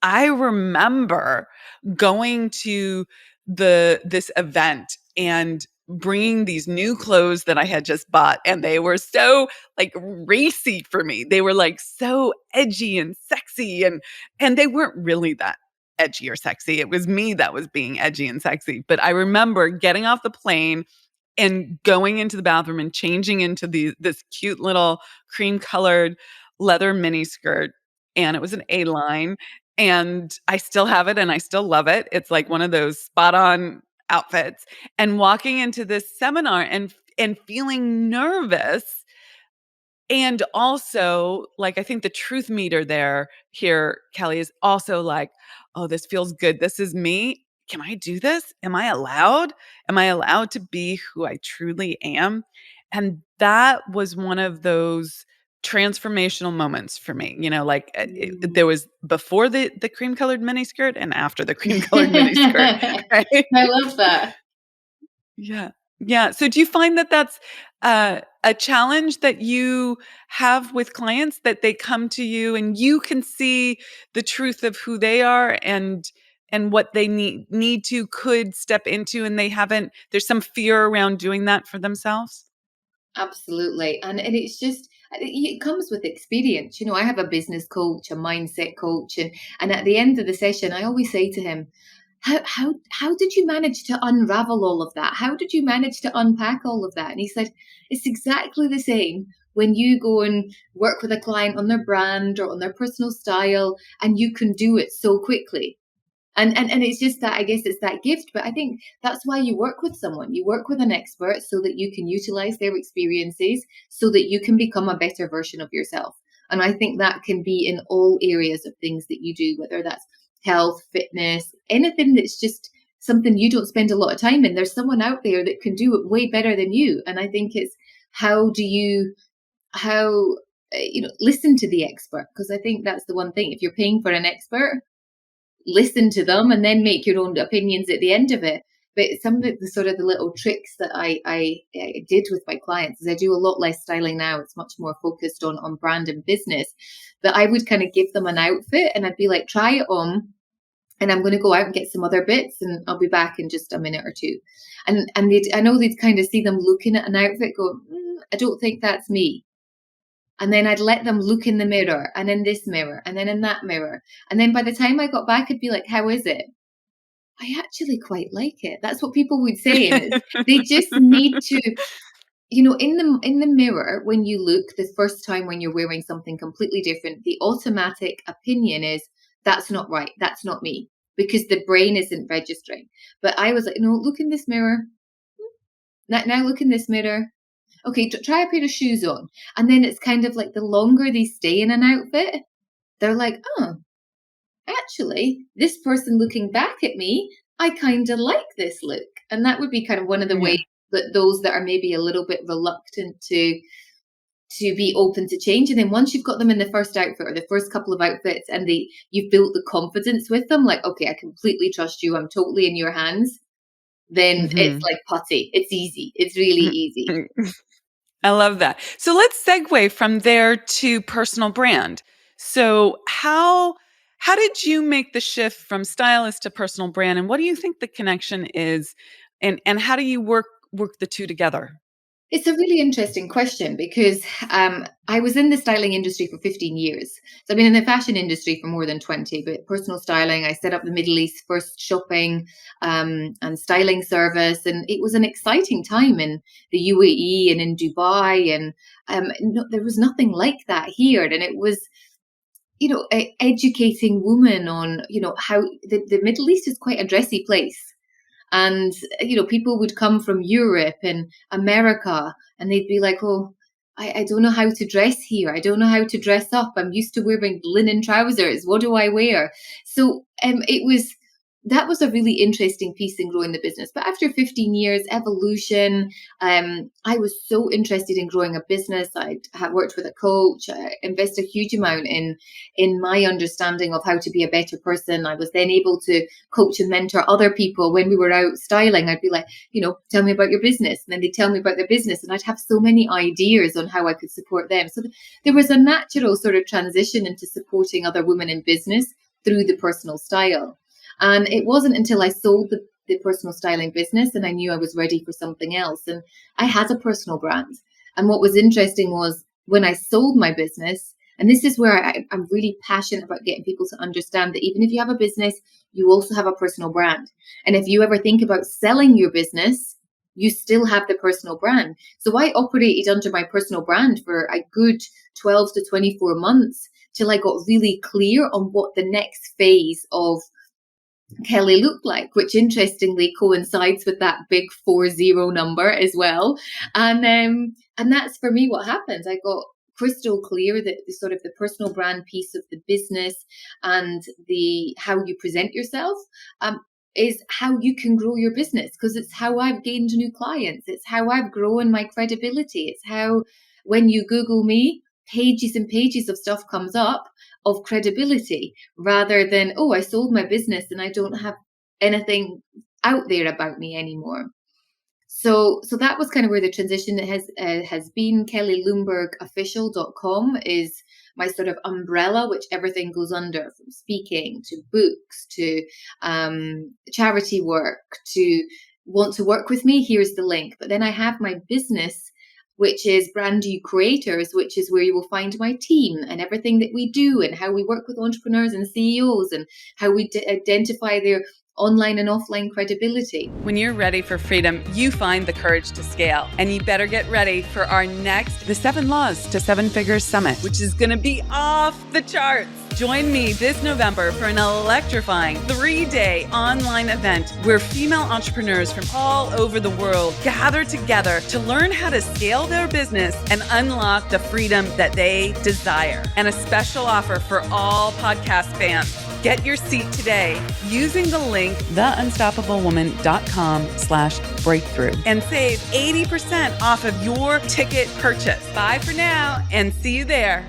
I remember going to this event and bringing these new clothes that I had just bought, and they were so like racy for me. They were like so edgy and sexy, and they weren't really that edgy or sexy. It was me that was being edgy and sexy. But I remember getting off the plane and going into the bathroom and changing into this cute little cream colored leather mini skirt, and it was an A-line, and I still have it and I still love it. It's like one of those spot on outfits, and walking into this seminar and feeling nervous, and also, like, I think the truth meter here, Kelly, is also like, "Oh, this feels good. This is me. Can I do this? Am I allowed? Am I allowed to be who I truly am?" And that was one of those transformational moments for me. Like, there was before the cream colored miniskirt and after the cream colored miniskirt, right? I love that. Yeah. Yeah. So do you find that that's a challenge that you have with clients, that they come to you and you can see the truth of who they are and what they could step into, and there's some fear around doing that for themselves? Absolutely. And it's just, it comes with experience. I have a business coach, a mindset coach, and at the end of the session, I always say to him, how did you manage to unravel all of that? How did you manage to unpack all of that? And he said, it's exactly the same when you go and work with a client on their brand or on their personal style, and you can do it so quickly. And it's just that, I guess it's that gift. But I think that's why you work with someone. You work with an expert so that you can utilize their experiences so that you can become a better version of yourself. And I think that can be in all areas of things that you do, whether that's health, fitness, anything that's just something you don't spend a lot of time in. There's someone out there that can do it way better than you. And I think it's how listen to the expert, because I think that's the one thing. If you're paying for an expert, listen to them and then make your own opinions at the end of it. But some of the sort of the little tricks that I did with my clients is I do a lot less styling now. It's much more focused on brand and business. But I would kind of give them an outfit and I'd be like, try it on. And I'm going to go out and get some other bits and I'll be back in just a minute or two. And I know they'd kind of see them looking at an outfit, go, I don't think that's me. And then I'd let them look in the mirror and in this mirror and then in that mirror. And then by the time I got back, I'd be like, how is it? I actually quite like it. That's what people would say. And they just need to, in the mirror, when you look the first time when you're wearing something completely different, the automatic opinion is that's not right. That's not me, because the brain isn't registering. But I was like, no, look in this mirror. Now look in this mirror. Okay, try a pair of shoes on. And then it's kind of like the longer they stay in an outfit, they're like, oh, actually, this person looking back at me, I kind of like this look. And that would be kind of one of the ways that those that are maybe a little bit reluctant to be open to change. And then once you've got them in the first outfit or the first couple of outfits and you've built the confidence with them, like, okay, I completely trust you. I'm totally in your hands. Then it's like putty. It's easy. It's really easy. I love that. So let's segue from there to personal brand. So how did you make the shift from stylist to personal brand, and what do you think the connection is, and how do you work the two together? It's a really interesting question because I was in the styling industry for 15 years. So I've been in the fashion industry for more than 20, but personal styling, I set up the Middle East first shopping and styling service. And it was an exciting time in the UAE and in Dubai. And there was nothing like that here. And it was, educating women on, how the Middle East is quite a dressy place. And, people would come from Europe and America and they'd be like, oh, I don't know how to dress here. I don't know how to dress up. I'm used to wearing linen trousers. What do I wear? So that was a really interesting piece in growing the business. But after 15 years, evolution, I was so interested in growing a business. I had worked with a coach. I invested a huge amount in my understanding of how to be a better person. I was then able to coach and mentor other people. When we were out styling, I'd be like, tell me about your business. And then they'd tell me about their business. And I'd have so many ideas on how I could support them. So there was a natural sort of transition into supporting other women in business. through the personal style. And it wasn't until I sold the personal styling business and I knew I was ready for something else. And I had a personal brand. And what was interesting was when I sold my business, and this is where I'm really passionate about getting people to understand that even if you have a business, you also have a personal brand. And if you ever think about selling your business, you still have the personal brand. So I operated under my personal brand for a good 12 to 24 months till I got really clear on what the next phase of Kelly looked like, which interestingly coincides with that big 40 number as well. And that's for me what happened. I got crystal clear that the sort of the personal brand piece of the business and the how you present yourself is how you can grow your business, because it's how I've gained new clients. It's how I've grown my credibility. It's how when you Google me, pages and pages of stuff comes up of credibility, rather than, oh, I sold my business and I don't have anything out there about me anymore. So that was kind of where the transition has been. KellyLoombergOfficial.com is my sort of umbrella, which everything goes under, from speaking to books to charity work. To want to work with me, here's the link. But then I have my business, which is Brand New Creators, which is where you will find my team and everything that we do and how we work with entrepreneurs and CEOs and how we identify their online and offline credibility. When you're ready for freedom, you find the courage to scale. And you better get ready for our next The 7 Laws to 7 Figures Summit, which is going to be off the charts. Join me this November for an electrifying 3-day online event where female entrepreneurs from all over the world gather together to learn how to scale their business and unlock the freedom that they desire. And a special offer for all podcast fans. Get your seat today using the link theunstoppablewoman.com/breakthrough and save 80% off of your ticket purchase. Bye for now and see you there.